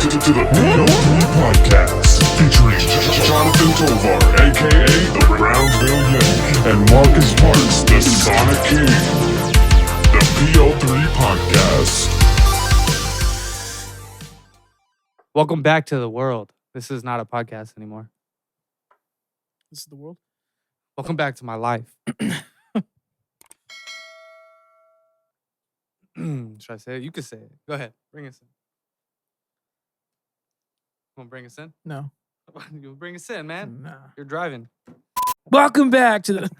to the PO3 Podcast, featuring Jonathan Tovar, A.K.A. the Brownsville YETI, and Marx, the Sonic King. The PO3 Podcast. Welcome back to the world. This is not a podcast anymore. This is the world? Welcome back to my life. Should I say it? You can say it. Go ahead. Bring us in. You want to bring us in? No. You bring us in, man. Nah. You're driving. Welcome back to the...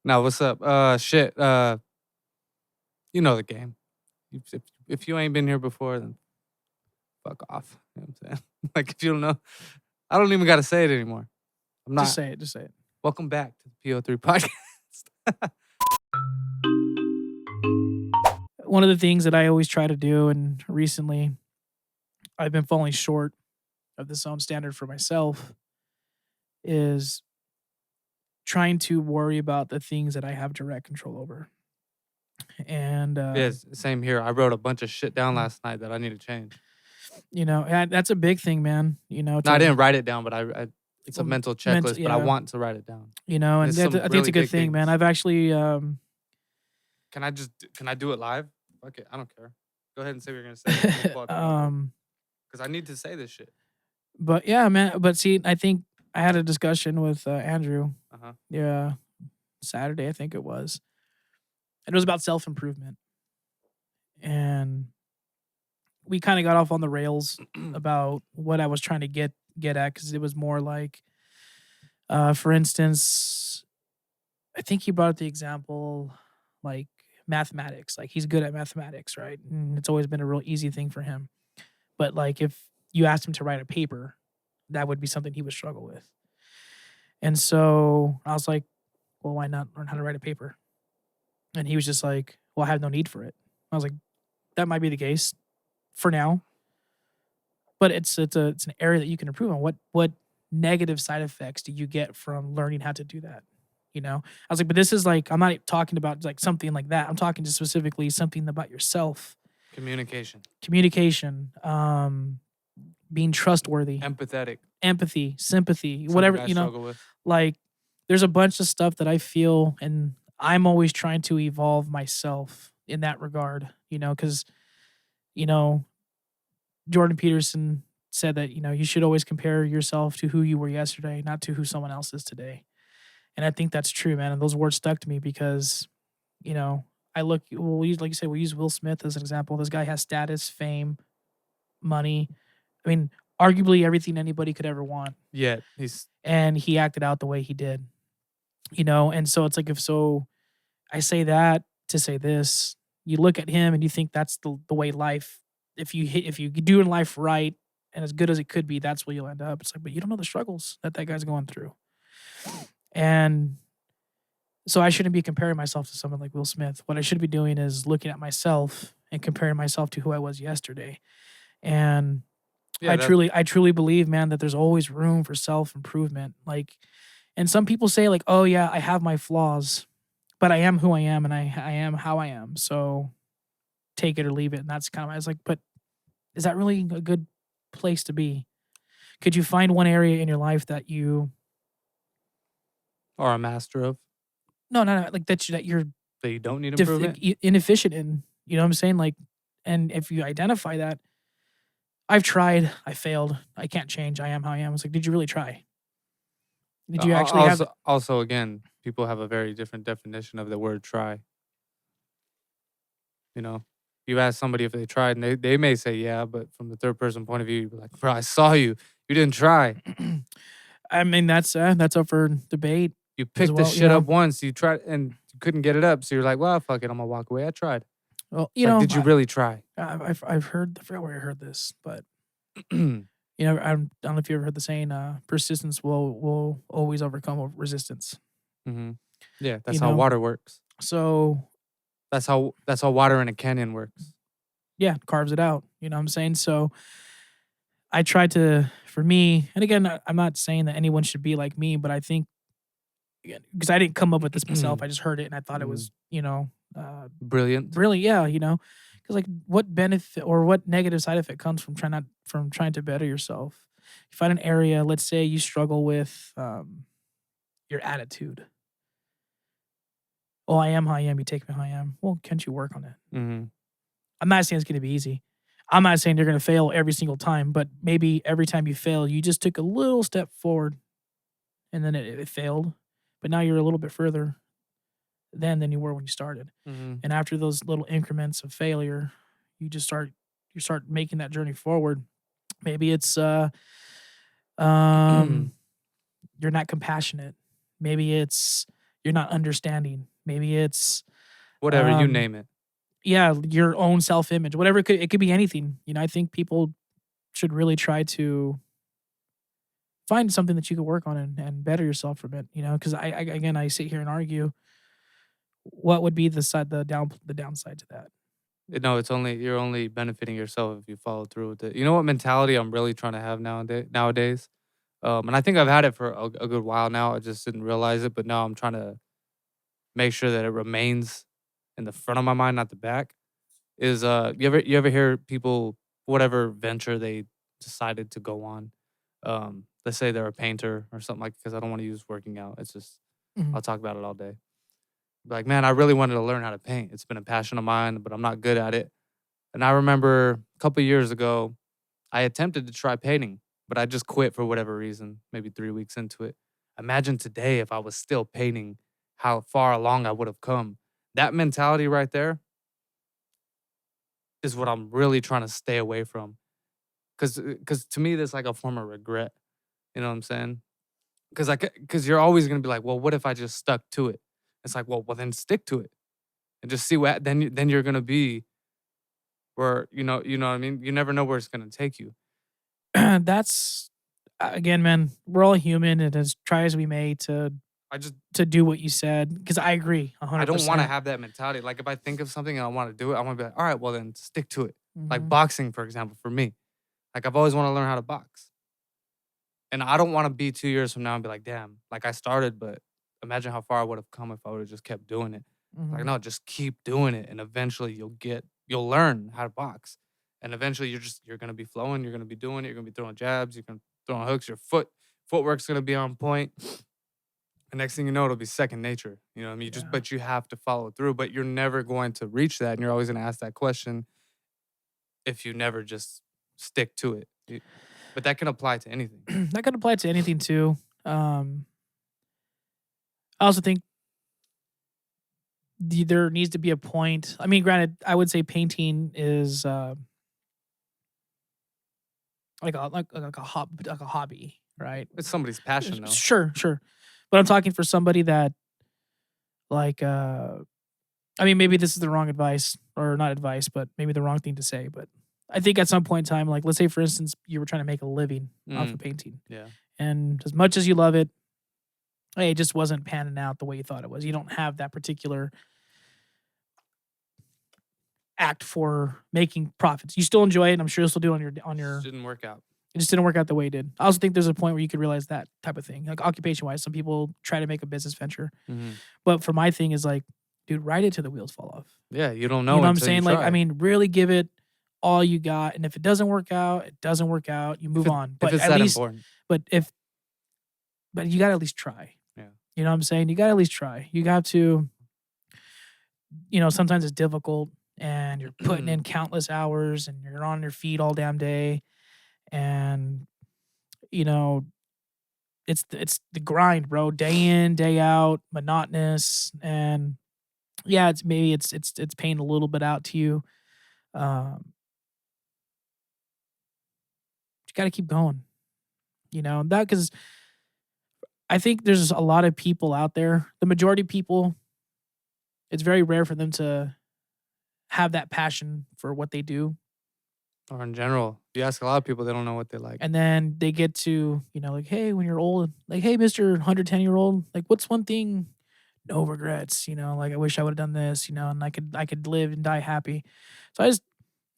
Now, what's up? Shit. You know the game. If you ain't been here before, then fuck off. You know what I'm saying? Like, if you don't know, I don't even got to say it anymore. I'm not. Just say it. Welcome back to the PO3 Podcast. One of the things that I always try to do, and recently I've been falling short of this own standard for myself, is trying to worry about the things that I have direct control over. And Yes, same here. I wrote a bunch of shit down last night that I need to change. you know, and that's a big thing, man. You know, No, I didn't write it down, but I it's a Well, mental checklist, but I yeah. want to write it down. You know, and There's I some think it's really a good big thing, man. things. I've actually Can I do it live? Fuck it, I don't care. Go ahead and say what you're gonna say. Because I need to say this shit. but yeah, man. But see, I think I had a discussion with Andrew. Uh-huh. Yeah, Saturday I think it was, and it was about self-improvement, and we kind of got off on the rails about what I was trying to get at, because it was more like, for instance, I think he brought up the example like mathematics. Like, he's good at mathematics, right? And it's always been a real easy thing for him. But like, if you asked him to write a paper, that would be something he would struggle with. And so I was like, well, why not learn how to write a paper? And he was just like, well, I have no need for it. I was like, that might be the case for now, but it's an area that you can improve on. What negative side effects do you get from learning how to do that? You know, I was like, but this is like, I'm not talking about like something like that. I'm talking just specifically something about yourself. Communication, being trustworthy, empathy, sympathy, Something whatever, I you know, struggle with. like there's a bunch of stuff that I feel, and I'm always trying to evolve myself in that regard, you know, because, you know, Jordan Peterson said that, you know, you should always compare yourself to who you were yesterday, not to who someone else is today. And I think that's true, man. And those words stuck to me because, you know, like you said, we'll use Will Smith as an example. This guy has status, fame, money. I mean, arguably everything anybody could ever want. Yeah, And he acted out the way he did, you know? And so it's like, I say that to say this, you look at him and you think that's the way life, if you do in life right and as good as it could be, that's where you'll end up. It's like, but you don't know the struggles that guy's going through. And so I shouldn't be comparing myself to someone like Will Smith. What I should be doing is looking at myself and comparing myself to who I was yesterday. And yeah, I truly believe, man, that there's always room for self-improvement. Like, and some people say like, oh yeah, I have my flaws, but I am who I am and I am how I am. So take it or leave it. And that's kind of, I was like, but is that really a good place to be? Could you find one area in your life that you or a master of no, like that you're that you don't need improvement. Inefficient in, you know what I'm saying? Like, and if you identify that, I've tried, I failed, I can't change, I am how I am. It's like, did you really try? Did you actually also, again, people have a very different definition of the word try. You know, you ask somebody if they tried, and they may say yeah, but from the third person point of view, you'd be like, bro, I saw you. You didn't try. I mean, that's up for debate. You picked the shit up once, you tried, and you couldn't get it up, so you're like, well, fuck it, I'm gonna walk away. I tried. Well, did you really try? I've heard, I forgot where I heard this, but you know, I don't know if you ever heard the saying, persistence will always overcome resistance. Mm-hmm. Yeah, that's how water works. So that's how water in a canyon works. Yeah, carves it out. You know what I'm saying? So I tried to, for me, and again, I'm not saying that anyone should be like me, but I think, because I didn't come up with this myself, I just heard it and I thought it was, you know, brilliant. Yeah, you know, Because like, what benefit or what negative side effect comes from trying to better yourself? You find an area. Let's say you struggle with your attitude. Oh, I am how I am. You take me how I am. Well, can't you work on it? Mm-hmm. I'm not saying it's going to be easy. I'm not saying you're going to fail every single time, but maybe every time you fail, you just took a little step forward, and then it failed, but now you're a little bit further than you were when you started. Mm-hmm. And after those little increments of failure, you start making that journey forward. Maybe it's you're not compassionate. Maybe it's you're not understanding. Maybe it's Whatever, you name it. yeah, your own self-image. Whatever it could be anything. You know, I think people should really try to find something that you can work on and better yourself from it, you know, because I sit here and argue what would be the downside to that. No, you're only benefiting yourself if you follow through with it. You know what mentality I'm really trying to have nowadays? And I think I've had it for a good while now. I just didn't realize it, but now I'm trying to make sure that it remains in the front of my mind, not the back. Is you ever hear people, whatever venture they decided to go on, let's say they're a painter or something, like, because I don't want to use working out. It's just Mhm. I'll talk about it all day. Like, man, I really wanted to learn how to paint. It's been a passion of mine, but I'm not good at it. And I remember a couple years ago, I attempted to try painting, but I just quit for whatever reason, maybe 3 weeks into it. Imagine today if I was still painting, how far along I would have come. That mentality right there is what I'm really trying to stay away from. Because to me, that's like a form of regret. You know what I'm saying? Because you're always going to be like, well, what if I just stuck to it? It's like, well, then stick to it and just see what, then you're going to be where, you know what I mean? You never know where it's going to take you. That's again, man. We're all human, and as try as we may to do what you said, because I agree 100%. I don't want to have that mentality. Like, if I think of something and I want to do it, I want to be like, all right, well, then stick to it. Like Mhm. boxing, for example, for me. Like, I've always wanted to learn how to box. And I don't want to be 2 years from now and be like, damn, like I started, but imagine how far I would have come if I would have just kept doing it. Like, Mhm. no, just keep doing it. And eventually you'll learn how to box. And eventually you're going to be flowing. You're going to be doing it. You're going to be throwing jabs. You're going to throwing hooks. Your footwork's going to be on point. And next thing you know, it'll be second nature. You know what I mean? Yeah. But you have to follow through. But you're never going to reach that. And you're always going to ask that question if you never just stick to it. But that can apply to anything. That could apply to anything too. I also think there needs to be a point. I mean, granted, I would say painting is like a hobby, right? It's somebody's passion, though. Sure. But I'm talking for somebody that like I mean, maybe this is the wrong advice, or not advice, but maybe the wrong thing to say. But I think at some point in time, like let's say for instance, you were trying to make a living off of painting. Yeah. And as much as you love it, hey, it just wasn't panning out the way you thought it was. You don't have that particular act for making profits. You still enjoy it, and I'm sure you'll still do it on your Didn't work out. it just didn't work out the way it did. I also think there's a point where you could realize that type of thing. Like occupation wise, some people try to make a business venture. Mm-hmm. But for my thing is like, dude, ride it till the wheels fall off. Yeah, you don't know. You know what I'm until saying? you Like, try. I mean, really give it all you got. And if it doesn't work out, it doesn't work out. You move on. But if it's at that least important. but you gotta at least try. Yeah. You know what I'm saying? You gotta at least try. You got to, sometimes it's difficult and you're putting in countless hours and you're on your feet all damn day. And it's the grind, bro. Day in, day out, monotonous. And yeah, it's paying a little bit out to you. You gotta keep going. That because I think there's a lot of people out there. The majority of people, it's very rare for them to have that passion for what they do. Or in general, you ask a lot of people, they don't know what they like. And then they get to, like, hey, when you're old, like, hey, Mr. 110-year-old, like, what's one thing? No regrets, like, I wish I would have done this, and I could live and die happy. So I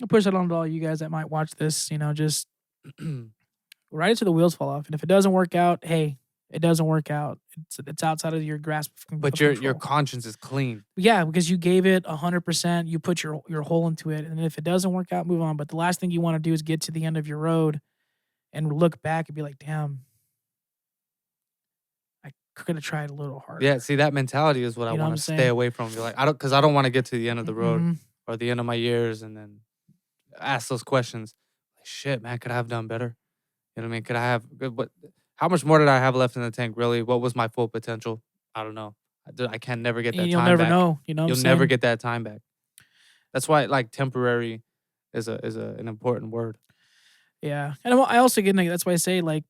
push that on to all you guys that might watch this, just ride it till the wheels fall off. And if it doesn't work out, hey, It doesn't work out. It's outside of your grasp But of your control. conscience is clean. Yeah, because you gave it 100%. You put your whole into it, and if it doesn't work out, move on. But the last thing you want to do is get to the end of your road and look back and be like, "Damn, I could have tried a little harder." Yeah, see, that mentality is what I You know what want I'm to stay saying? away from. Be like, because I don't want to get to the end of the road Mhm. or the end of my years and then ask those questions. Like, shit, man, could I have done better? You know what I mean? Could I have? What? How much more did I have left in the tank? Really? What was my full potential? I don't know. I can never get And that you'll time never back. know. You know what I'm You'll saying? never get that time back. That's why, like, temporary is an important word. Yeah, and I also get like, that's why I say like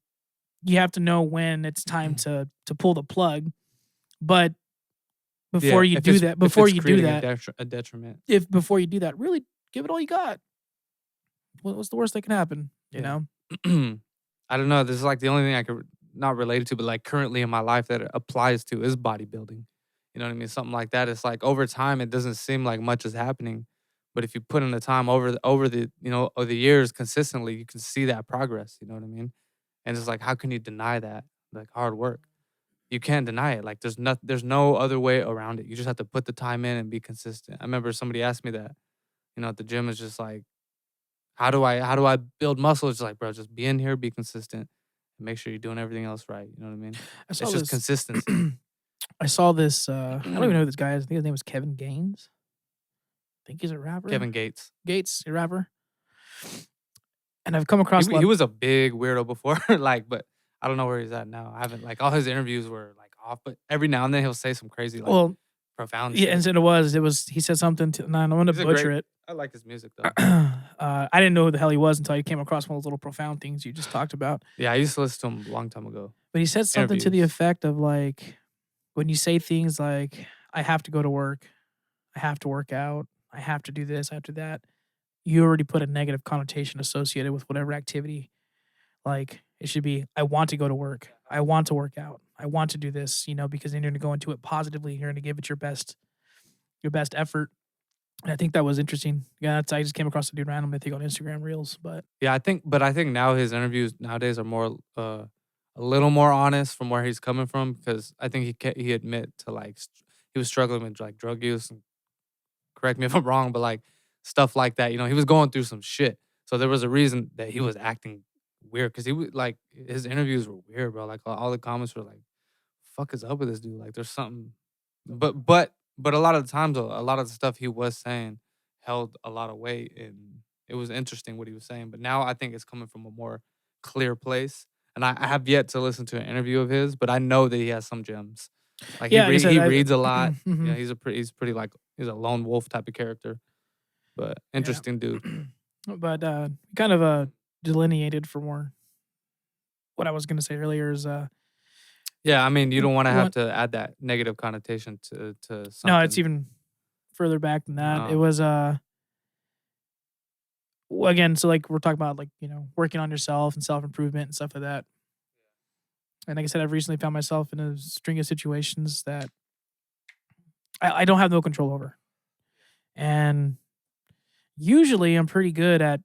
you have to know when it's time to pull the plug, but before you if do it's- that, if before it's you do creating that, a detriment. if before you do that, really give it all you got. What's the worst that can happen? You Yeah. know? I don't know. This is like the only thing I could not relate it to, but like currently in my life that it applies to is bodybuilding. You know what I mean? Something like that. It's like over time, it doesn't seem like much is happening, but if you put in the time over the over the years consistently, you can see that progress. You know what I mean? And it's like, how can you deny that? Like hard work, you can't deny it. Like there's no other way around it. You just have to put the time in and be consistent. I remember somebody asked me that. At the gym is just like, how do I build muscle? It's like, bro, just be in here, be consistent, and make sure you're doing everything else right. You know what I mean? I saw It's just this. consistency. I saw this. I don't even know who this guy is. I think his name was Kevin Gaines. I think he's a rapper. Kevin Gates. Gates, a rapper. And I've come He, across. he was a big weirdo before, like, but I don't know where he's at now. I haven't like all his interviews were like off, but every now and then he'll say some crazy like well, profound yeah, shit. and so it was. He said something to. Nah, I'm gonna He's a butcher great- it. I like his music though. I didn't know who the hell he was until I came across one of those little profound things you just talked about. Yeah, I used to listen to him a long time ago. But he said something to the Interviews. effect of like, when you say things like, "I have to go to work, I have to work out, I have to do this, I have to do that," you already put a negative connotation associated with whatever activity. Like it should be, "I want to go to work, I want to work out, I want to do this," because then you're gonna go into it positively. You're gonna give it your best effort. And I think that was interesting. Yeah, I just came across the dude randomly, I think on Instagram Reels. But Yeah, I think now his interviews nowadays are more a little more honest from where he's coming from, because I think he admit to like he was struggling with like drug use, and correct me if I'm wrong, but like stuff like that. He was going through some shit, so there was a reason that he was acting weird, because he was like his interviews were weird, bro. Like all the comments were like, "Fuck is up with this dude?" Like there's something, but a lot of the times though, a lot of the stuff he was saying held a lot of weight, and it was interesting what he was saying. But now I think it's coming from a more clear place. And I have yet to listen to an interview of his, but I know that he has some gems. Like yeah, like I said, he reads a lot. Mhm. Yeah, he's pretty like he's a lone wolf type of character, but interesting dude. But kind of delineated for more. What I was gonna say earlier is Yeah, I mean, you don't want to have What- to add that negative connotation to something. no, it's even further back than that. It No. was again, so like we're talking about like working on yourself and self improvement and stuff like that. And like I said, I've recently found myself in a string of situations that I don't have no control over, and usually I'm pretty good at,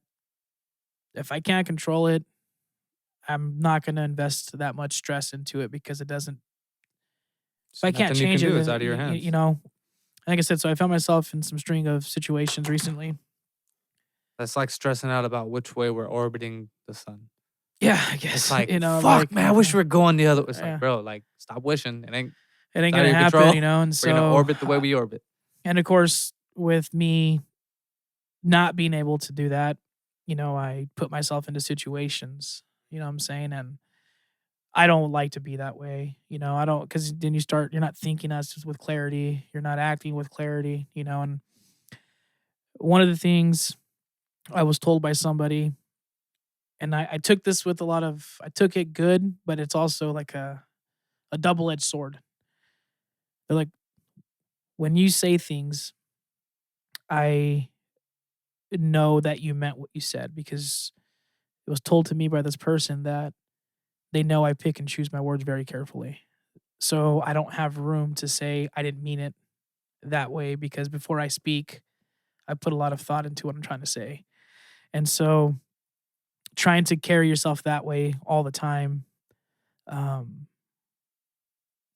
if I can't control it, I'm not going to invest that much stress into it, because it doesn't. If I can't Nothing you change can it, do. It's then, out of your hands. like I said, so I found myself in some string of situations recently. That's like stressing out about which way we're orbiting the sun. Yeah, I guess. It's like, fuck, fuck, man, I wish we were going the other way. It's Yeah. like, bro, like, stop wishing. It ain't it ain't out of gonna your happen, control. And We're so gonna orbit the way we orbit. And of course, with me not being able to do that, I put myself into situations. You know what I'm saying? And I don't like to be that way. I don't, because then you're not thinking as with clarity. You're not acting with clarity. And one of the things I was told by somebody, and I took this with I took it good, but it's also like a double-edged sword. They're like, when you say things, I know that you meant what you said, because it was told to me by this person that they know I pick and choose my words very carefully. So I don't have room to say I didn't mean it that way, because before I speak, I put a lot of thought into what I'm trying to say. And so trying to carry yourself that way all the time,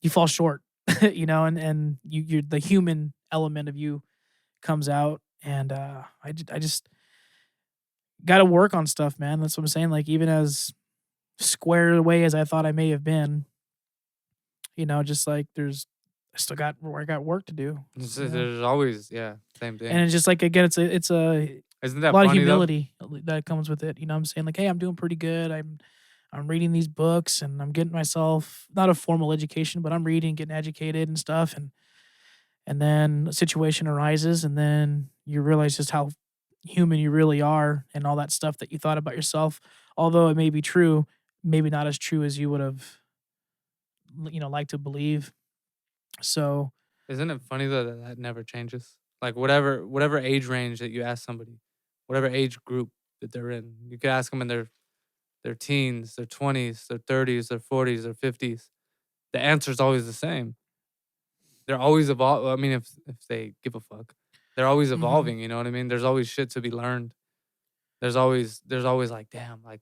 you fall short, and you're the human element of you comes out, and I just got to work on stuff, man. That's what I'm saying. Like even as squared away as I thought I may have been, just like I got work to do. There's always same And thing. it's just like again, it's a Isn't that lot of funny though? humility that comes with it. You know what I'm saying? Like, hey, I'm doing pretty good. I'm reading these books and I'm getting myself not a formal education, but I'm reading, getting educated and stuff. And then a situation arises and then you realize just how human you really are and all that stuff that you thought about yourself. Although it may be true, maybe not as true as you would have liked to believe. So Isn't it funny though that never changes? Like whatever age range that you ask somebody, whatever age group that they're in, you could ask them in their teens, their 20s, their 30s, their 40s, their 50s. The answer is always the same. They're always evolving. I mean, if they give a fuck, they're always evolving. You know what I mean? There's always shit to be learned. There's always like, damn, like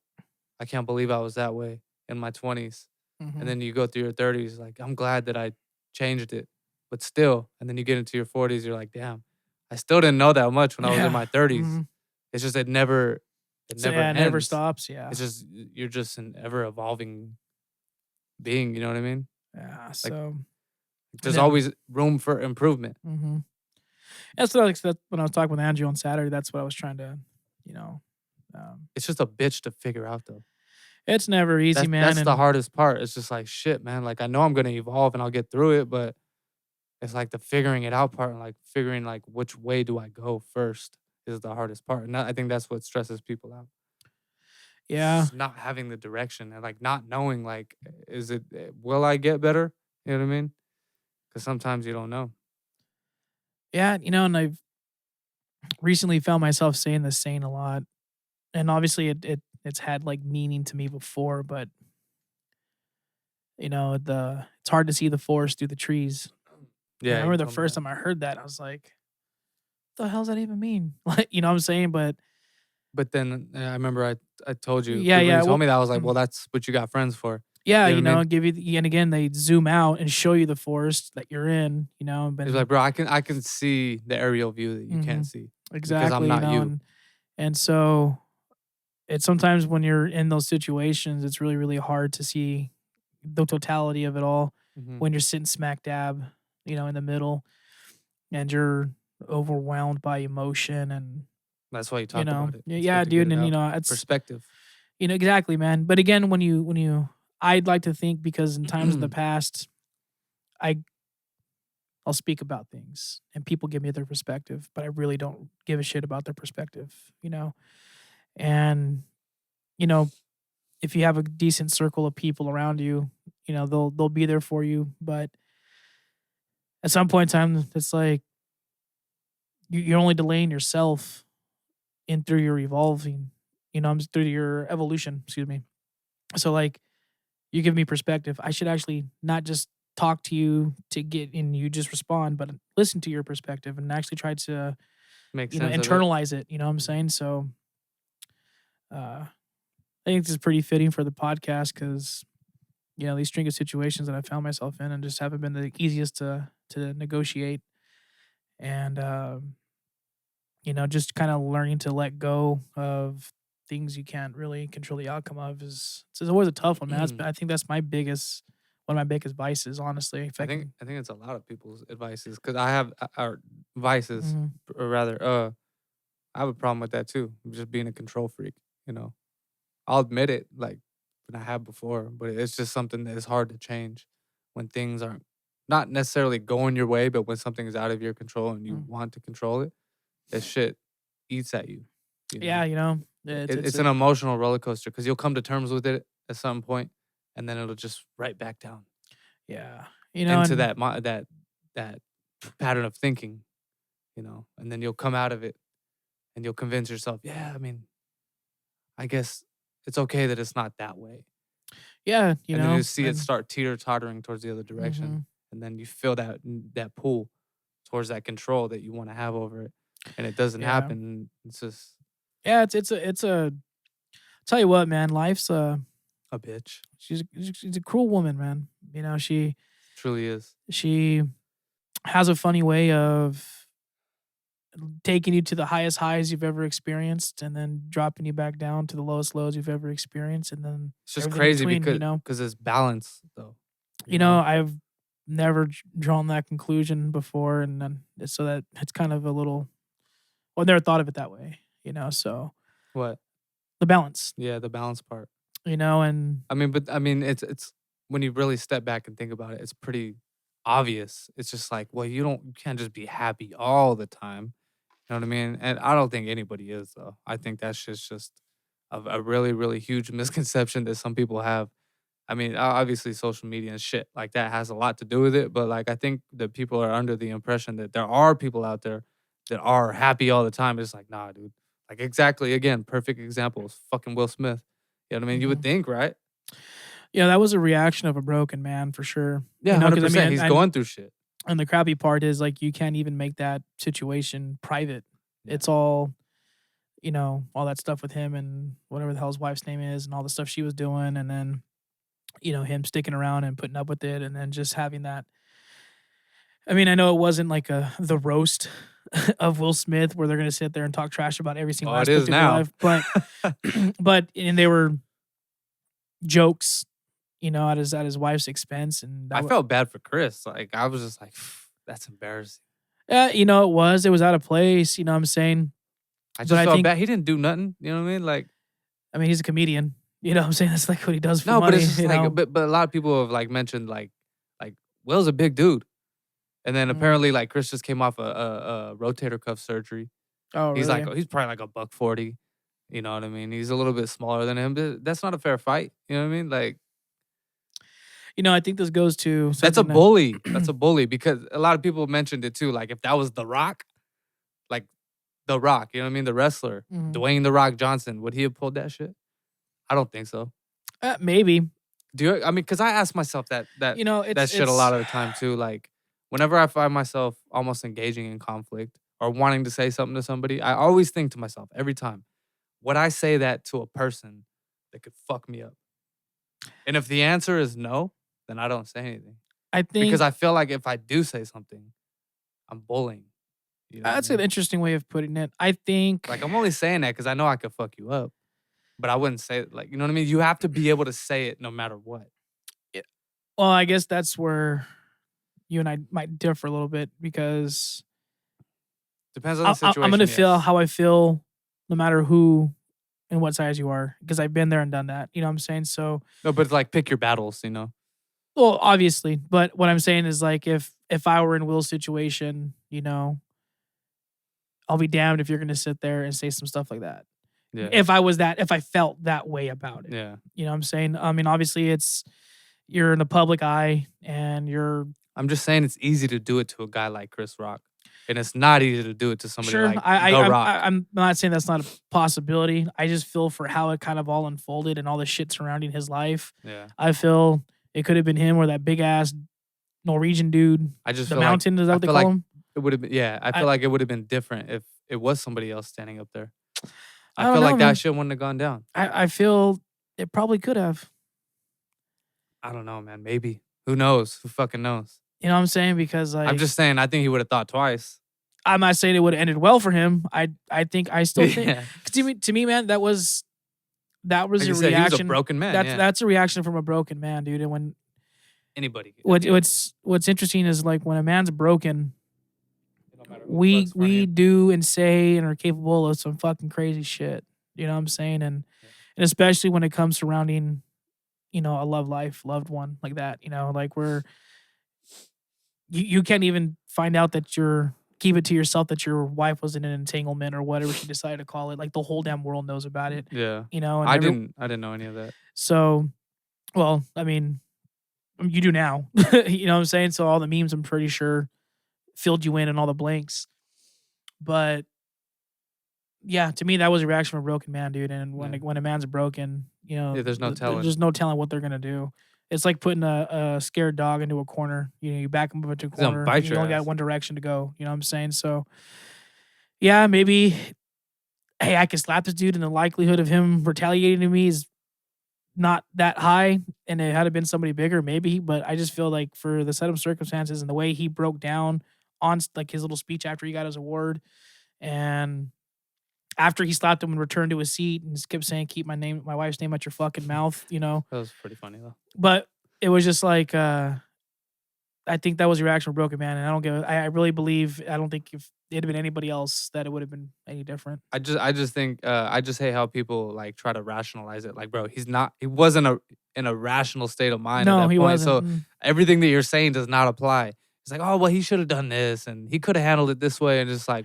I can't believe I was that way in my 20s. And then you go through your 30s, like I'm glad that I changed it, but still. And then you get into your 40s, you're like, damn, I still didn't know that much when I was in my 30s. It's just it never ends. it never stops. Yeah. It's just you're just an ever evolving being. You know what I mean? Yeah. So there's always room for improvement. That's what when I was talking with Andrew on Saturday. That's what I was trying to, It's just a bitch to figure out though. It's never easy, man. That's the hardest part. It's just like shit, man. Like I know I'm gonna evolve and I'll get through it, but it's like the figuring it out part and like figuring like which way do I go first is the hardest part. And I think that's what stresses people out. Yeah. Just not having the direction and like not knowing like will I get better? You know what I mean? Because sometimes you don't know. Yeah, and I've recently found myself saying this saying a lot. And obviously it's had like meaning to me before, but it's hard to see the forest through the trees. Yeah. I remember the first time I heard that, I was like, what the hell does that even mean? Like, you know what I'm saying? But then I remember I told you. Yeah, when yeah, you told well, me that, I was like, well, that's what you got friends for. yeah, You know what I mean? give you and again they zoom out and show you the forest that you're in, but He's like, bro, I can see the aerial view that you can't see. exactly, Because I'm not you. And so it's sometimes when you're in those situations, it's really, really hard to see the totality of it all when you're sitting smack dab, in the middle and you're overwhelmed by emotion and That's why you talk about it. It's yeah, good to dude, get it and out. it's Perspective. exactly, man. But again, when you I'd like to think because in times in the past I'll speak about things and people give me their perspective, but I really don't give a shit about their perspective, And if you have a decent circle of people around you, they'll be there for you, but at some point in time it's like you're only delaying yourself through your evolving, through your evolution, excuse me. So like you give me perspective. I should actually not just talk to you to get and you just respond, but listen to your perspective and actually try to Make sense internalize it. You know what I'm saying? So I think this is pretty fitting for the podcast because these string of situations that I found myself in and just haven't been the easiest to negotiate. And just kind of learning to let go of things you can't really control the outcome of it's always a tough one, man. I think that's one of my biggest vices, honestly. I think it's a lot of people's advices because I have or vices, or rather, I have a problem with that too. Just being a control freak, I'll admit it, like when I have before, but it's just something that is hard to change when things aren't not necessarily going your way, but when something is out of your control and you want to control it, that shit eats at you. Yeah, it's an emotional roller coaster because you'll come to terms with it at some point, and then it'll just right back down. Yeah, into that pattern of thinking, and then you'll come out of it, and you'll convince yourself, yeah, I mean, I guess it's okay that it's not that way. Yeah, and then you see it start teeter-tottering towards the other direction, and then you feel that pull towards that control that you want to have over it, and it doesn't happen. It's just it's a tell you what, man, life's a bitch. She's a cruel woman, man. She truly is. She has a funny way of taking you to the highest highs you've ever experienced and then dropping you back down to the lowest lows you've ever experienced, and then It's just everything in crazy between, because it's balance though. You know, I've never drawn that conclusion before, and then so that it's kind of a little. Well, I never thought of it that way, So What? the balance, Yeah, the balance part. and I mean, it's when you really step back and think about it, it's pretty obvious. It's just like, well, you can't just be happy all the time. You know what I mean? And I don't think anybody is though. I think that's just a really, really huge misconception that some people have. I mean, obviously, social media and shit like that has a lot to do with it. But like, I think that people are under the impression that there are people out there that are happy all the time. It's like, nah, dude. Like, exactly. Again, perfect example is fucking Will Smith. You know what I mean? You would think, right? Yeah, that was a reaction of a broken man for sure. Yeah, 100%. He's going through shit. And the crappy part is like you can't even make that situation private. Yeah. It's all, all that stuff with him and whatever the hell his wife's name is and all the stuff she was doing, and then him sticking around and putting up with it, and then just having that. I mean, I know it wasn't like the roast of Will Smith where they're gonna sit there and talk trash about every single aspect of your life, but and they were jokes, at his wife's expense, and I felt bad for Chris. Like I was just like, that's embarrassing. Yeah, it was out of place. You know what I'm saying? I just felt bad. He didn't do nothing. You know what I mean? Like, he's a comedian. You know what I'm saying? That's like what he does for no, money. but it's just like, but a lot of people have like mentioned like Will's a big dude, and then apparently like Chris just came off a rotator cuff surgery. Oh, really? He's probably like $140. You know what I mean? He's a little bit smaller than him, but that's not a fair fight. You know what I mean? Like, I think this goes to that's a bully. That's a bully because a lot of people mentioned it too. Like if that was The Rock, like The Rock, you know what I mean? The wrestler, Dwayne The Rock Johnson, would he have pulled that shit? I don't think so. Maybe. Do you? I mean, because I ask myself that it's shit a lot of the time too. Like whenever I find myself almost engaging in conflict or wanting to say something to somebody, I always think to myself every time, would I say that to a person that could fuck me up? And if the answer is no, then I don't say anything. I think because I feel like if I do say something, I'm bullying. You know that's an interesting way of putting it. I think like I'm only saying that because I know I could fuck you up. But I wouldn't say it like, you know what I mean? You have to be able to say it no matter what. Yeah. Well, I guess that's where you and I might differ a little bit because depends on the situation. I'm going to feel how I feel no matter who and what size you are because I've been there and done that. You know what I'm saying? So no, but like pick your battles, Well, obviously, but what I'm saying is like if I were in Will's situation, I'll be damned if you're going to sit there and say some stuff like that. Yeah. If I felt that way about it. Yeah. You know what I'm saying? I mean, obviously you're in the public eye and I'm just saying it's easy to do it to a guy like Chris Rock. And it's not easy to do it to somebody like The Rock. I'm not saying that's not a possibility. I just feel for how it kind of all unfolded and all the shit surrounding his life. Yeah. I feel it could have been him or that big ass Norwegian dude. I just the feel mountain, is that what they call him? It would have been I feel like it would have been different if it was somebody else standing up there. I don't feel know, like man. that shit wouldn't have gone down. I feel it probably could have. I don't know, man. Maybe. Who knows? Who fucking knows? You know what I'm saying? Because like I'm just saying I think he would have thought twice. I'm not saying it would have ended well for him. I still think Yeah. to me, man, that was Like a you said, reaction. he was a broken man. That's a reaction from a broken man, dude. And when anybody. what's interesting is like when a man's broken, No matter who fucks for we him. do and say and are capable of some fucking crazy shit. You know what I'm saying? And especially when it comes surrounding, a loved loved one like that. Like where you can't even find out that keep it to yourself that your wife was in an entanglement or whatever she decided to call it. Like the whole damn world knows about it. Yeah. And I didn't know any of that. So, well, I mean, you do now. You know what I'm saying? So all the memes, I'm pretty sure, filled you in and all the blanks. But yeah, to me, that was a reaction from a broken man, dude. And when a man's broken, there's no telling. There's no telling what they're gonna do. It's like putting a scared dog into a corner. You back him up into a corner. You only got one direction to go. You know what I'm saying? So, yeah, maybe, hey, I can slap this dude, and the likelihood of him retaliating to me is not that high and it had been somebody bigger, maybe. But I just feel like for the set of circumstances and the way he broke down on like his little speech after he got his award, and after he slapped him and returned to his seat and just kept saying, "Keep my wife's name out your fucking mouth," you know. That was pretty funny though. But it was just like, I think that was your reaction, Broken Man, and I don't give. I really believe. I don't think if it had been anybody else that it would have been any different. I just think I just hate how people like try to rationalize it. Like, bro, he wasn't in a rational state of mind at No, that he point. wasn't. So everything that you're saying does not apply. It's like, oh well, he should have done this and he could have handled it this way, and just like,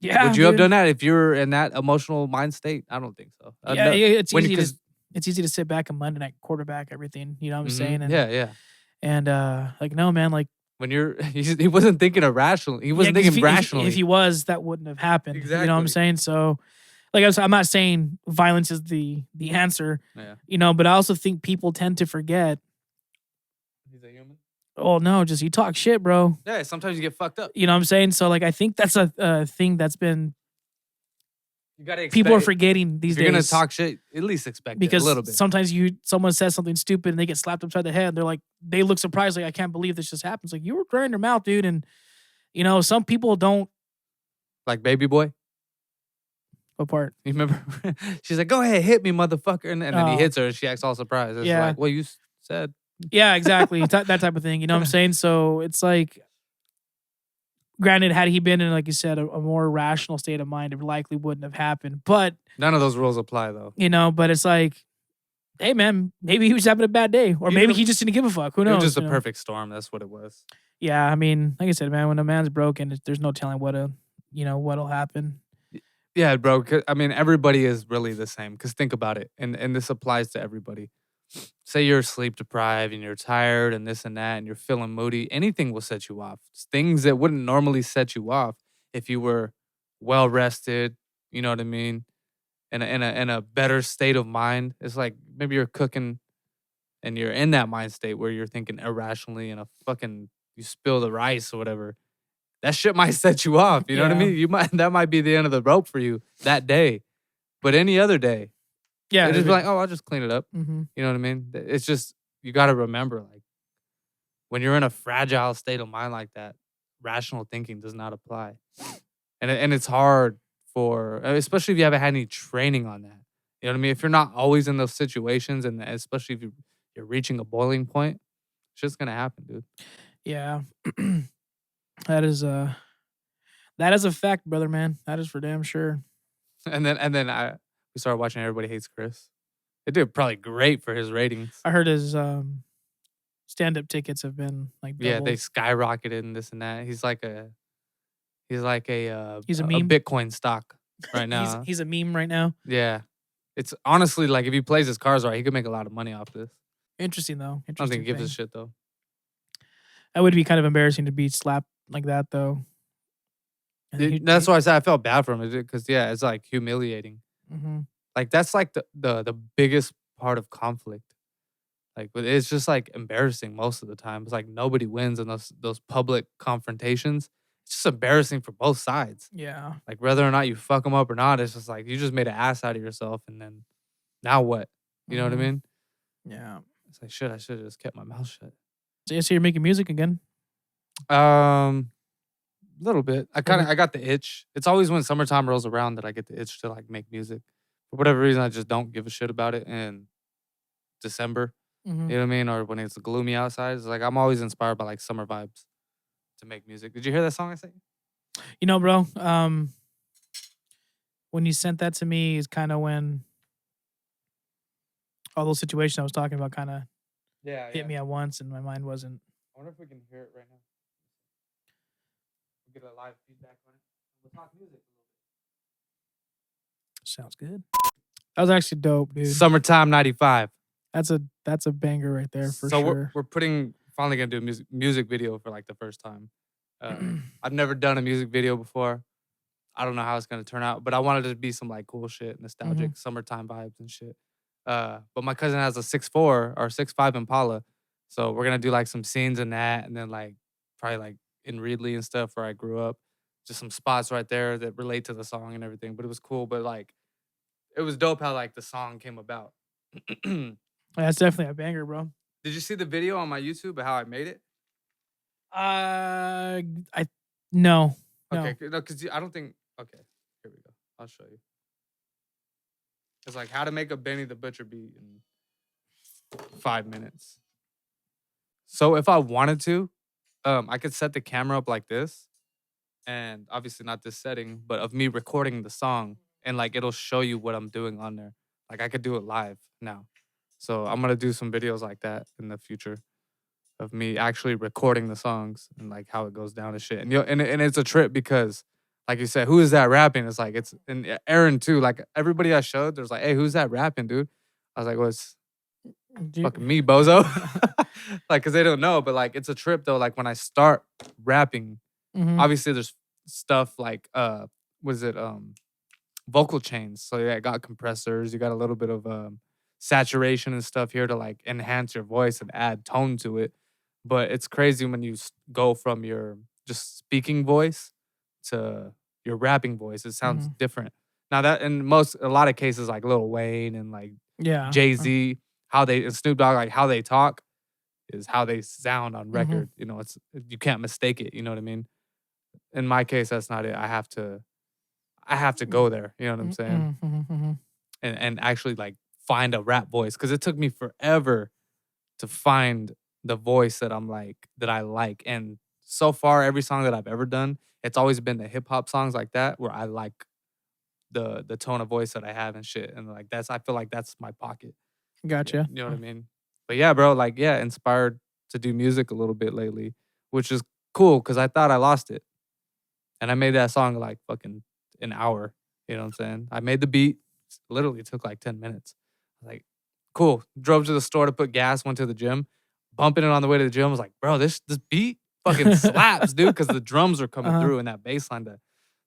Yeah, would you have dude. done that if you were in that emotional mind state? I don't think so. Yeah, No, it's when- easy. 'cause- It's easy to sit back and Monday night quarterback everything. You know what I'm Mhm. saying? And, Yeah. And like, no, man, like. When he wasn't thinking irrationally. He wasn't 'Cause thinking rationally. If he was, that wouldn't have happened. You know what I'm Exactly. saying? So, like I'm not saying violence is the answer. Yeah. You know, but I also think people tend to forget. He's a human. Oh no, just you talk shit, bro. Yeah, sometimes you get fucked up. You know what I'm saying? So like, I think that's a thing that's been You gotta people are forgetting these If you're days. gonna talk shit, at least expect it because a little bit. sometimes someone says something stupid and they get slapped upside the head. They're like, they look surprised, like I can't believe this just happens. Like you were running your mouth, dude, and you know some people don't. Like Baby Boy. What part? You remember? She's like, "Go ahead, hit me, motherfucker," and then he Oh. hits her, and she acts all surprised. It's Yeah. like, "Well, you said." Yeah, exactly. That type of thing. You know what I'm saying? So it's like, granted, had he been in, like you said, a more rational state of mind, it likely wouldn't have happened. But, None of those rules apply, though. you know, but it's like, hey, man, maybe he was having a bad day. Or Even maybe if- he just didn't give a fuck. Who It knows? was just a you know? perfect storm. That's what it was. Yeah, I mean, like I said, man, when a man's broken, there's no telling what'll happen. Yeah, bro. I mean, everybody is really the same. Because think about it, and this applies to everybody. Say you're sleep deprived and you're tired and this and that, and you're feeling moody. Anything will set you off. Things that wouldn't normally set you off if you were well rested. You know what I mean? In a better state of mind. It's like maybe you're cooking and you're in that mind state where you're thinking irrationally and you spill the rice or whatever. That shit might set you off. You know what I Yeah. mean? That might be the end of the rope for you that day. But any other day, Yeah. it'd just be like, oh, I'll just clean it up. Mm-hmm. You know what I mean? It's just, you got to remember, like, when you're in a fragile state of mind like that, rational thinking does not apply. And it's hard especially if you haven't had any training on that. You know what I mean? If you're not always in those situations, and especially if you're reaching a boiling point, it's just going to happen, dude. Yeah. That is a fact, brother, man. That is for damn sure. And then we started watching Everybody Hates Chris. It did probably great for his ratings. I heard his stand-up tickets have been like doubled. Yeah, they skyrocketed and this and that. He's like a He's a a meme? Bitcoin stock right now. He's a meme right now. Yeah. It's honestly like if he plays his cards right, he could make a lot of money off this. Interesting though. I don't think Interesting he gives a thing. shit though. That would be kind of embarrassing to be slapped like that though. That's why I said I felt bad for him because yeah, it's like humiliating. Mm-hmm. Like that's like the biggest part of conflict. Like, but it's just like embarrassing most of the time. It's like nobody wins in those public confrontations. It's just embarrassing for both sides. Yeah. Like whether or not you fuck them up or not, it's just like you just made an ass out of yourself, and then now what? You know what I Mhm. mean? Yeah. It's like shit. I should have just kept my mouth shut. So you're making music again? Little bit. I got the itch. It's always when summertime rolls around that I get the itch to like make music. For whatever reason, I just don't give a shit about it in December. Mm-hmm. You know what I mean? Or when it's gloomy outside. It's like I'm always inspired by like summer vibes to make music. Did you hear that song I sent you? You know, bro, when you sent that to me is kind of when all those situations I was talking about kind of hit me at once, and my mind wasn't. I wonder if we can hear it right now. We'll get a live feedback on it. We'll talk music a little Sounds good. That was actually dope, dude. bit. Summertime '95. That's a banger right there for So sure. we're finally gonna do a music video for like the first time. I've never done a music video before. I don't know how it's gonna turn out, but I wanted it to be some like cool shit, nostalgic summertime vibes and shit. But my cousin has a 6'4" or 6'5" Impala, so we're gonna do like some scenes in that, and then like probably like in Reedley and stuff where I grew up, just some spots right there that relate to the song and everything. But it was cool. But like, it was dope how like the song came about. That's definitely a banger, bro. Did you see the video on my YouTube of how I made it? I no. Okay, no, because I don't think. Okay, here we go. I'll show you. It's like how to make a Benny the Butcher beat in 5 minutes. So if I wanted to, I could set the camera up like this, and obviously not this setting, but of me recording the song, and like it'll show you what I'm doing on there. Like I could do it live now. So I'm gonna do some videos like that in the future of me actually recording the songs and like how it goes down and shit. And and it's a trip because, like you said, who is that rapping? It's like it's and Aaron too. Like everybody I showed, there's like, hey, who's that rapping, dude? I was like, well, it's fucking me, bozo. Like, cause they don't know, but like it's a trip though. Like when I start rapping, obviously there's stuff like what is it? Vocal chains. So yeah, I got compressors, you got a little bit of saturation and stuff here to like enhance your voice and add tone to it. But it's crazy when you go from your just speaking voice to your rapping voice. It sounds different. Now that in a lot of cases like Lil Wayne and like Yeah. Jay-Z, how they and Snoop Dogg, like how they talk is how they sound on record. You know, it's you can't mistake it, you know what I mean? In my case, that's not it. I have to go there, you know what I'm saying? And actually like find a rap voice because it took me forever to find the voice that I like. And so far, every song that I've ever done, it's always been the hip hop songs like that where I like the tone of voice that I have and shit. And like I feel like that's my pocket. Gotcha. You know what I mean? But yeah, bro, like yeah, inspired to do music a little bit lately, which is cool because I thought I lost it. And I made that song like fucking an hour. You know what I'm saying? I made the beat. Literally took like 10 minutes. Like, cool. Drove to the store to put gas, went to the gym, bumping it on the way to the gym. Was like, bro, this beat fucking slaps, dude, because the drums are coming through and that bass line,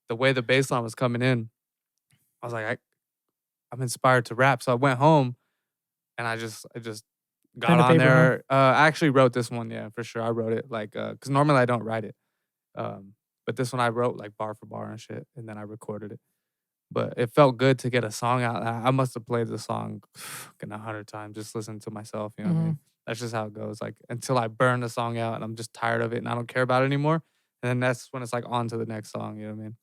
the way the bass line was coming in. I was like, I'm inspired to rap. So I went home and I just got on there. I actually wrote this one, yeah, for sure. I wrote it like because normally I don't write it. But this one I wrote like bar for bar and shit, and then I recorded it. But it felt good to get a song out. I must have played the song fucking 100 times, just listening to myself. You know what I mean? That's just how it goes. Like until I burn the song out and I'm just tired of it and I don't care about it anymore. And then that's when it's like on to the next song. You know what I mean?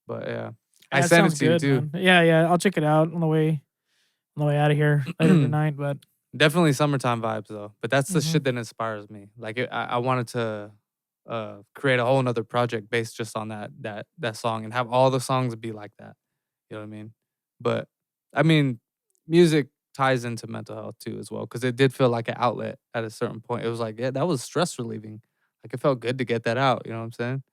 But yeah, I sent it to you too. Man. Yeah. I'll check it out on the way out of here later tonight. But definitely summertime vibes though. But that's the shit that inspires me. Like I wanted to create a whole nother project based just on that song and have all the songs be like that. You know what I mean? But I mean, music ties into mental health too as well because it did feel like an outlet at a certain point. It was like, yeah, that was stress relieving. Like it felt good to get that out. You know what I'm saying?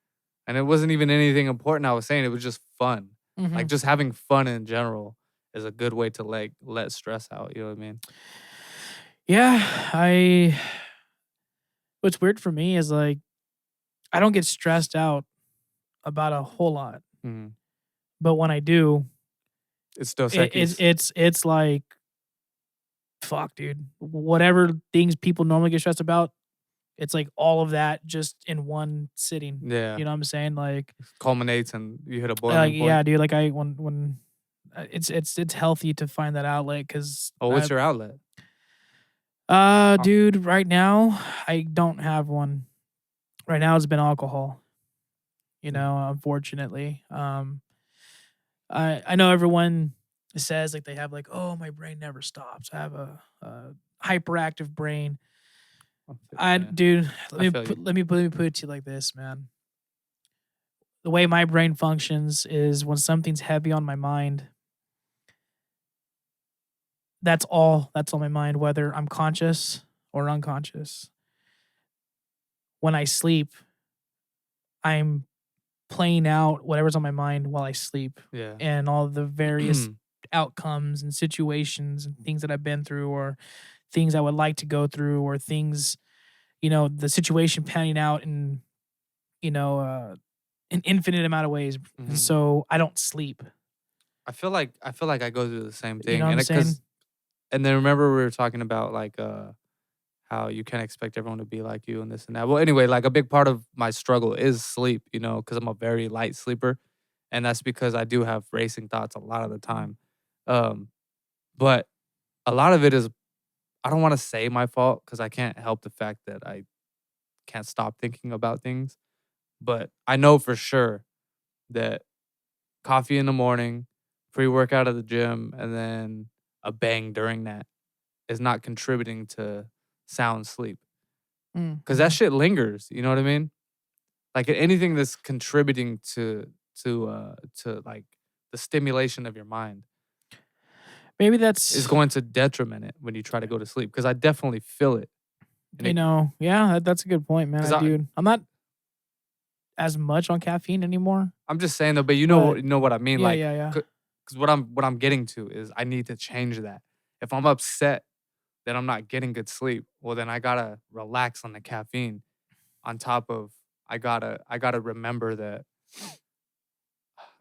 And it wasn't even anything important I was saying. It was just fun. Like just having fun in general is a good way to like let stress out. You know what I mean? Yeah, what's weird for me is like I don't get stressed out about a whole lot. But when I do, it's still seconds. It's like fuck, dude. Whatever things people normally get stressed about, it's like all of that just in one sitting. Yeah. You know what I'm saying? Like culminates and you hit a boiling point. Yeah, dude. Like when it's healthy to find that outlet because. Oh, what's your outlet? Dude, right now I don't have one. Right now it's been alcohol. You know, unfortunately. I know everyone says like they have like, oh, my brain never stops. I have a hyperactive brain. Dude, let me put it to you like this, man. The way my brain functions is when something's heavy on my mind. That's all on my mind, whether I'm conscious or unconscious. When I sleep, I'm playing out whatever's on my mind while I sleep. Yeah. And all the various outcomes and situations and things that I've been through or things I would like to go through or things, you know, the situation panning out in, you know, an infinite amount of ways. And so I don't sleep. I feel like I go through the same thing. You know what I'm saying? And then remember we were talking about like how you can't expect everyone to be like you and this and that. Well, anyway, like a big part of my struggle is sleep, you know, because I'm a very light sleeper. And that's because I do have racing thoughts a lot of the time. But a lot of it is, I don't want to say my fault because I can't help the fact that I can't stop thinking about things. But I know for sure that coffee in the morning, pre-workout at the gym, and then a bang during that is not contributing to sound sleep. Because that shit lingers. You know what I mean? Like anything that's contributing to like the stimulation of your mind Maybe that's is going to detriment it when you try to go to sleep. Because I definitely feel it. And you know, yeah, that's a good point, man. 'Cause Dude, I'm not as much on caffeine anymore. I'm just saying though, but you But know what I mean. yeah, Like, yeah, yeah. because what I'm getting to is I need to change that. If I'm upset that I'm not getting good sleep, well then I gotta relax on the caffeine. On top of I gotta remember that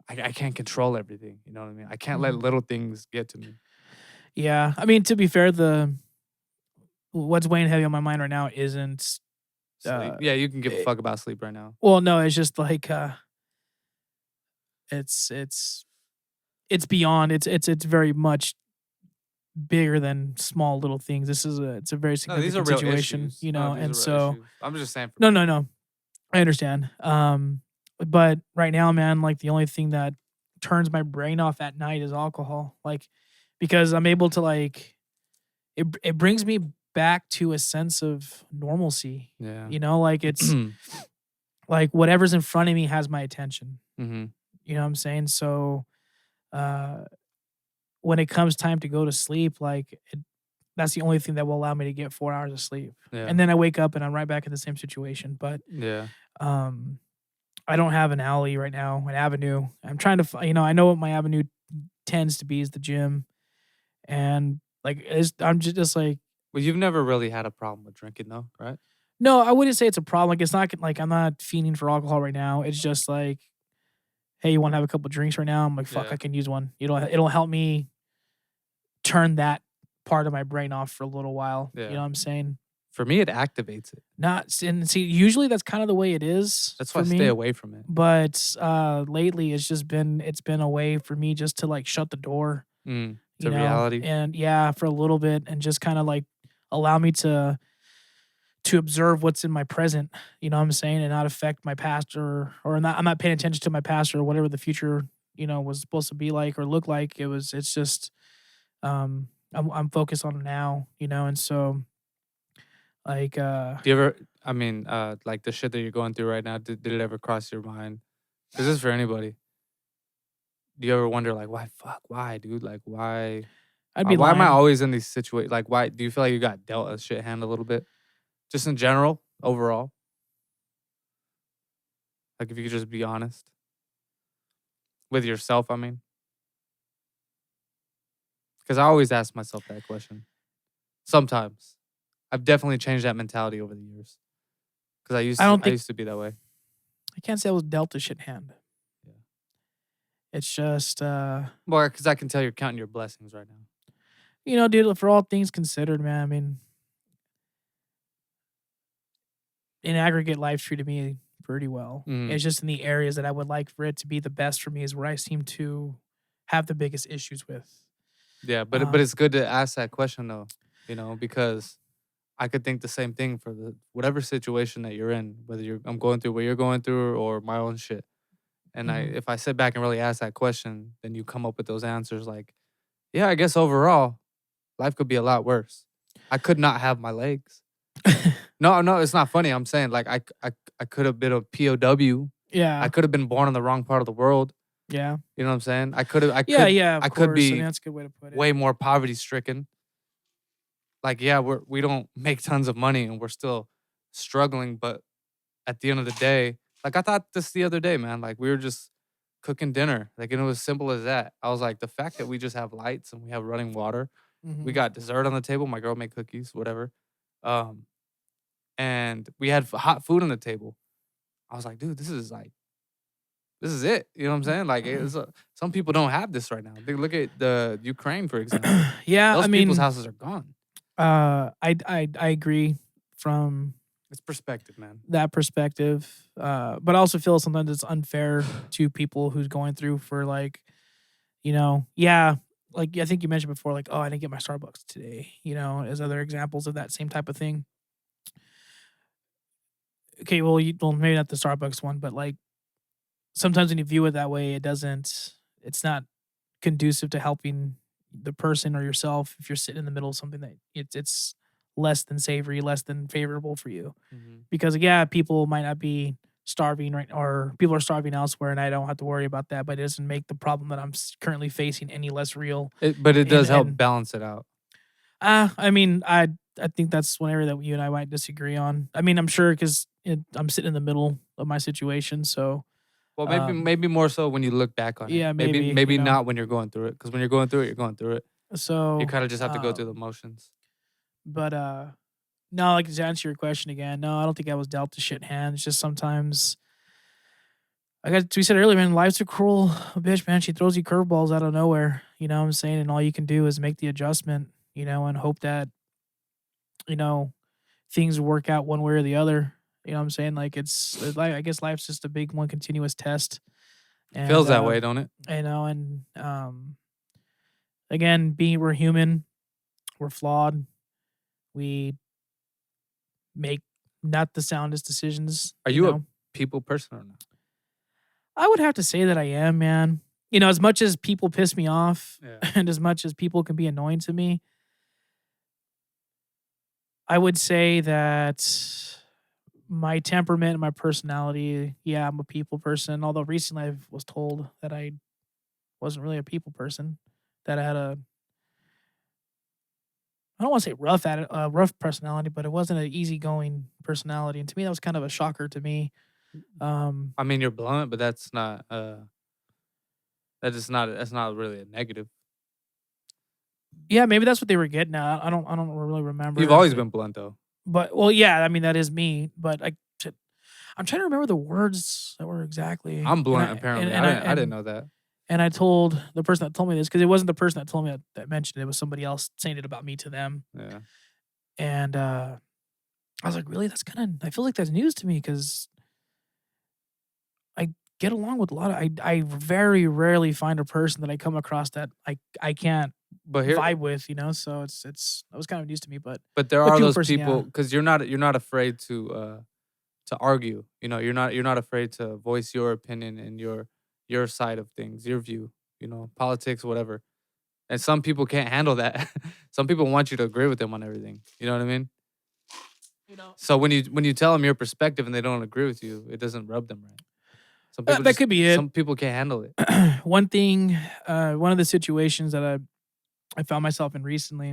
I can't control everything. You know what I mean? I can't let Mhm. little things get to me. Yeah, I mean, to be fair, what's weighing heavy on my mind right now isn't. Sleep. Yeah, you can give a it- fuck about sleep right now. Well, no, it's just like it's beyond. It's very much bigger than small little things. It's a very No, these are significant real situation, issues. you No, know. these And are real so issues. I'm just saying. no, I understand. But right now, man, like the only thing that turns my brain off at night is alcohol. Like because I'm able to like it brings me back to a sense of normalcy. Yeah. You know, like it's like whatever's in front of me has my attention. Mm-hmm. You know what I'm saying? So uh when it comes time to go to sleep, like that's the only thing that will allow me to get 4 hours of sleep. Yeah. And then I wake up and I'm right back in the same situation. But Yeah. um I don't have an alley right now, an avenue. I'm trying to, you know, I know what my avenue tends to be is the gym, and like I'm just like, Well, you've never really had a problem with drinking though, right? no, I wouldn't say it's a problem. Like it's not like I'm not fiending for alcohol right now. It's just like, hey, you want to have a couple drinks right now? I'm like, fuck, Yeah. I can use one. It'll help me turn that part of my brain off for a little while. Yeah. You know what I'm saying? For me, it activates it. And see, usually that's kind of the way it is. That's for why I me. stay away from it. But lately it's been a way for me just to like shut the door, To you know, reality. and yeah, for a little bit, and just kind of like allow me to observe what's in my present, you know what I'm saying, and not affect my past or not. I'm not paying attention to my past or whatever the future, you know, was supposed to be like or look like. It's just I'm focused on now, you know, and so like Do you ever? I mean, like the shit that you're going through right now. Did it ever cross your mind? Because this is for anybody. Do you ever wonder like, why, dude? Like, why? I'd be Why am I lying. always in these situations? Like, why do you feel like you got dealt a shit hand a little bit? Just in general, overall. Like, if you could just be honest with yourself, I mean. Because I always ask myself that question. Sometimes. I've definitely changed that mentality over the years. Because I used to be that way. I can't say I was dealt a shit hand. Yeah. It's just Well, because I can tell you're counting your blessings right now. you know, dude, for all things considered, man, I mean, in aggregate, life treated me pretty well. It's just in the areas that I would like for it to be the best for me is where I seem to have the biggest issues with. Yeah, but it's good to ask that question though, you know, because I could think the same thing for the whatever situation that you're in, whether I'm going through what you're going through or my own shit. And Mhm. if I sit back and really ask that question, then you come up with those answers like, yeah, I guess overall, life could be a lot worse. I could not have my legs. No, it's not funny. I'm saying like I could have been a POW. Yeah. I could have been born in the wrong part of the world. Yeah. You know what I'm saying? I could. Of I course. could I be mean, that's a good way to put it. way more poverty stricken. Like, yeah, we don't make tons of money and we're still struggling, but at the end of the day, like I thought this the other day, man. Like we were just cooking dinner. Like and it was simple as that. I was like, the fact that we just have lights and we have running water, we Mhm. got dessert on the table. My girl made cookies, whatever. And we had hot food on the table. I was like, dude, this is it. You know what I'm saying? Like, some people don't have this right now. They look at the Ukraine, for example. Yeah, Those I mean, people's houses are gone. I agree from It's perspective, man. that perspective, but I also feel sometimes it's unfair to people who's going through for like, you know, yeah, like I think you mentioned before, like, oh, I didn't get my Starbucks today, as other examples of that same type of thing. Okay, well, maybe not the Starbucks one, but like sometimes when you view it that way, it's not conducive to helping the person or yourself if you're sitting in the middle of something that it's less than savory, less than favorable for you. Because yeah, people might not be starving right, or people are starving elsewhere, and I don't have to worry about that. But it doesn't make the problem that I'm currently facing any less real. But it does help balance it out. I mean, I think that's one area that you and I might disagree on. I mean, I'm sure because I'm sitting in the middle of my situation, so. Well, maybe more so when you look back on it. Yeah, maybe, maybe not when you're going through it, because when you're going through it, you're going through it. So you kind of just have to go through the motions. But no, like to answer your question again, no, I don't think I was dealt the shit hand. It's just sometimes, we said earlier, man, life's a cruel bitch, man. She throws you curveballs out of nowhere. You know what I'm saying? And all you can do is make the adjustment, and hope that, things work out one way or the other. You know what I'm saying? Like it's like, I guess life's just a big one continuous test. And, Feels that way, don't it? And again, we're human, we're flawed, we make not the soundest decisions. Are you a people person or not? I would have to say that I am, man. As much as people piss me off, and as much as people can be annoying to me, I would say that my temperament and my personality, yeah, I'm a people person. Although recently I was told that I wasn't really a people person, that I had I don't want to say rough personality, but it wasn't an easygoing personality. And to me, that was kind of a shocker to me. I mean, you're blunt, but that's not that's not really a negative. Yeah, maybe that's what they were getting at. I don't really remember. You've always been blunt though. But well, yeah, I mean that is me. But I'm trying to remember the words that were exactly. I'm blunt apparently. I didn't know that. And I told the person that told me this, because it wasn't the person that told me that mentioned it. It was somebody else saying it about me to them. Yeah. And I was like, really? That's I feel like that's news to me, because I get along with a lot of. I very rarely find a person that I come across that I can't vibe with, So that was kind of news to me. But there are those people, because you're not afraid to argue. You're not afraid to voice your opinion and your side of things, your view, politics, whatever. And some people can't handle that. Some people want you to agree with them on everything. You know what I mean? So when you tell them your perspective and they don't agree with you, it doesn't rub them right. Some people that could be it. Some people can't handle it. One thing, one of the situations that I found myself in recently,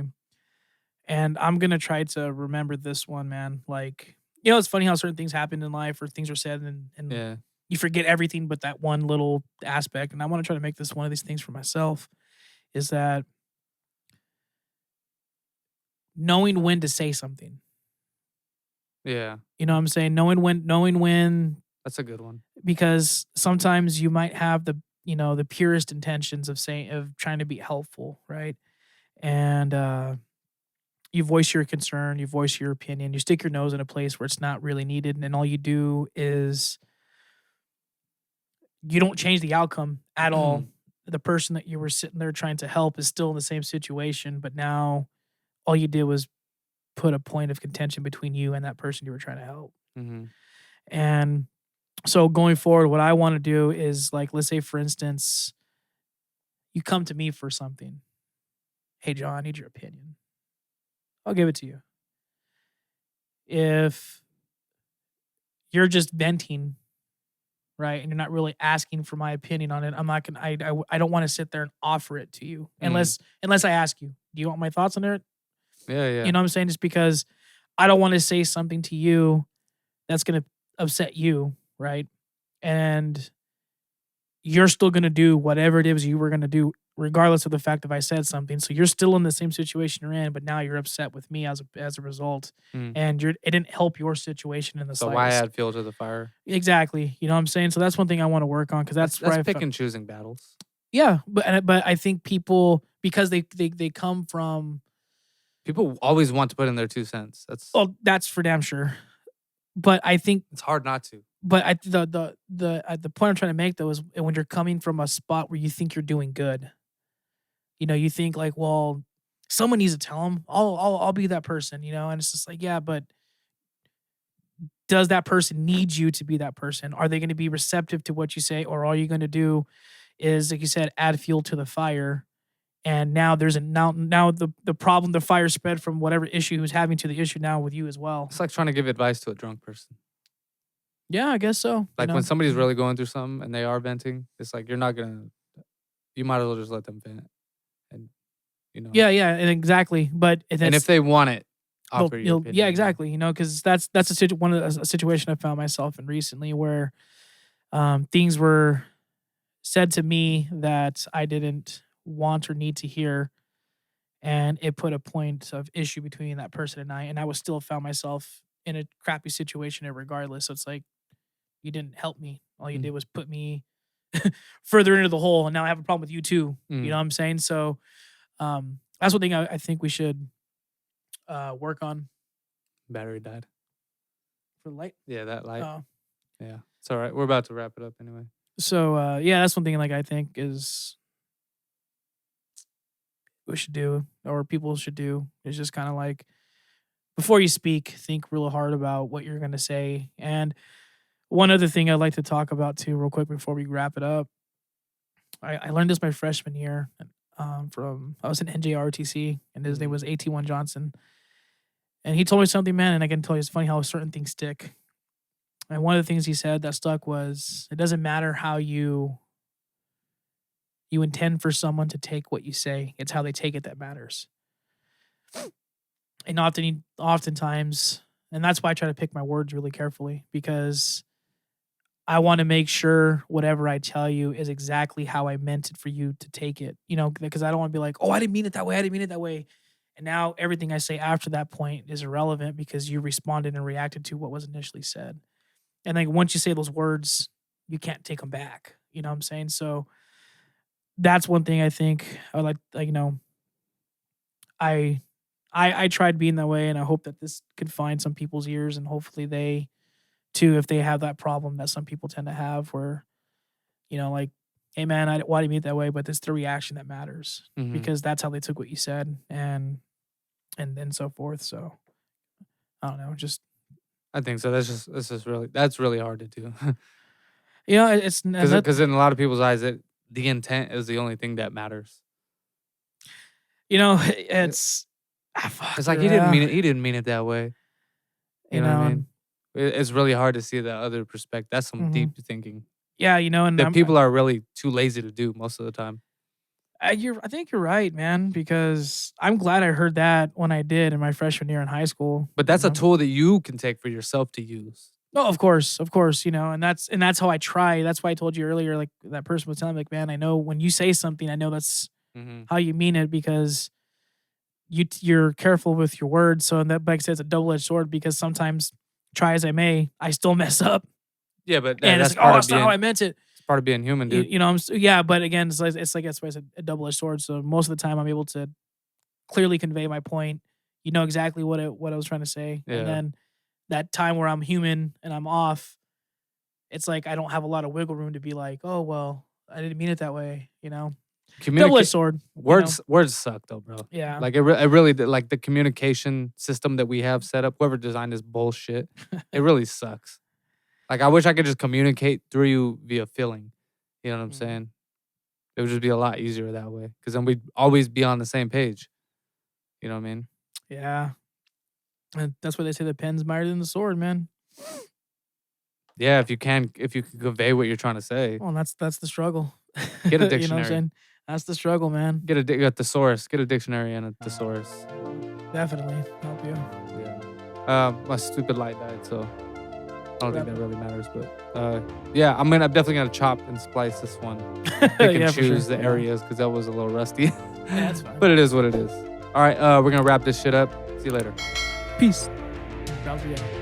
and I'm gonna try to remember this one, man. Like, it's funny how certain things happen in life, or things are said, and you forget everything but that one little aspect. And I want to try to make this one of these things for myself, is that knowing when to say something. Yeah. You know what I'm saying? Knowing when. That's a good one. Because sometimes you might have the purest intentions of trying to be helpful, right? And you voice your concern, you voice your opinion, you stick your nose in a place where it's not really needed, and all you do is you don't change the outcome at all. The person that you were sitting there trying to help is still in the same situation, but now all you did was put a point of contention between you and that person you were trying to help. And so going forward, what I want to do is, like, let's say, for instance, you come to me for something. Hey, John, I need your opinion. I'll give it to you. If you're just venting, right, and you're not really asking for my opinion on it, I'm not gonna. I don't want to sit there and offer it to you unless I ask you. Do you want my thoughts on it? Yeah. You know what I'm saying? Just because I don't want to say something to you that's gonna upset you, right? And you're still gonna do whatever it is you were gonna do, regardless of the fact if I said something. So you're still in the same situation you're in, but now you're upset with me as a result, and it didn't help your situation in the slightest. So why add fuel to the fire? Exactly. You know what I'm saying? So that's one thing I want to work on, because that's pick and choosing battles. Yeah, but I think people, because they come from. People always want to put in their 2 cents. That's for damn sure. But I think it's hard not to. But the point I'm trying to make, though, is when you're coming from a spot where you think you're doing good. you think like, well, someone needs to tell him. I'll be that person, and it's just like, yeah, but does that person need you to be that person? Are they going to be receptive to what you say, or all you're going to do is, like you said, add fuel to the fire? And now there's now the problem, the fire spread from whatever issue he was having to the issue now with you as well. It's like trying to give advice to a drunk person. Yeah, I guess so. Like when somebody's really going through something and they are venting, it's like you might as well just let them vent. And Yeah, and exactly. But and if they want it, offer your opinion. Yeah, exactly. Because that's a situation I found myself in recently where things were said to me that I didn't want or need to hear, and it put a point of issue between that person and I was still found myself in a crappy situation regardless. So it's like, you didn't help me. All you did was put me further into the hole, and now I have a problem with you too. You know what I'm saying? So that's one thing I think we should work on. Battery died. For the light? Yeah, that light. Oh. Yeah. It's all right. We're about to wrap it up anyway. So yeah, that's one thing like I think is we should do, or people should do, is just kind of like, before you speak, think real hard about what you're going to say. And one other thing I'd like to talk about too, real quick, before we wrap it up. I learned this my freshman year. I was in NJRTC, and his name was A.T.A. Johnson. And he told me something, man, and I can tell you, it's funny how certain things stick. And one of the things he said that stuck was, it doesn't matter how you intend for someone to take what you say. It's how they take it that matters. And oftentimes, and that's why I try to pick my words really carefully, because I want to make sure whatever I tell you is exactly how I meant it for you to take it. Because I don't want to be like, oh, I didn't mean it that way. And now everything I say after that point is irrelevant because you responded and reacted to what was initially said. And like once you say those words, you can't take them back. You know what I'm saying? So that's one thing I think I like I tried being that way, and I hope that this could find some people's ears, and hopefully they too, if they have that problem that some people tend to have where, like, hey man, why do you mean it that way? But it's the reaction that matters, because that's how they took what you said, and then so forth. So I don't know, I think so. That's really hard to do. It's because in a lot of people's eyes, the intent is the only thing that matters. It's like he didn't mean it. He didn't mean it that way. You know what I mean? It's really hard to see the other perspective. That's some deep thinking. Yeah, and that people are really too lazy to do most of the time. I think you're right, man, because I'm glad I heard that when I did in my freshman year in high school. But that's a tool that you can take for yourself to use. No, of course, and that's how I try. That's why I told you earlier, like that person was telling me, like, man, I know when you say something, I know that's how you mean it, because you're careful with your words. So that, like I said, it's a double-edged sword, because sometimes, try as I may, I still mess up. Yeah, but that's like, that's not how I meant it. It's part of being human, dude. Yeah, but again, it's like that's why it's a double-edged sword. So most of the time, I'm able to clearly convey my point. You know exactly what I was trying to say, and then that time where I'm human and I'm off, it's like I don't have a lot of wiggle room to be like, oh well, I didn't mean it that way. Double-edged sword. Words suck though, bro. Yeah. Like it really, like the communication system that we have set up, whoever designed this bullshit, it really sucks. Like I wish I could just communicate through you via feeling. You know what I'm saying? It would just be a lot easier that way, because then we'd always be on the same page. You know what I mean? Yeah. And that's why they say the pen's mightier than the sword, man. Yeah, if you can convey what you're trying to say. Well, that's the struggle. Get a dictionary. You know what I'm saying? That's the struggle, man. Get a thesaurus. Get a dictionary and a thesaurus. Definitely help you. Yeah. My stupid light died, so I don't think that really matters. But yeah, I'm definitely gonna chop and splice this one. Pick and choose the areas, because that was a little rusty. Yeah, that's fine. But it is what it is. All right, we're gonna wrap this shit up. See you later. Peace. That was the end.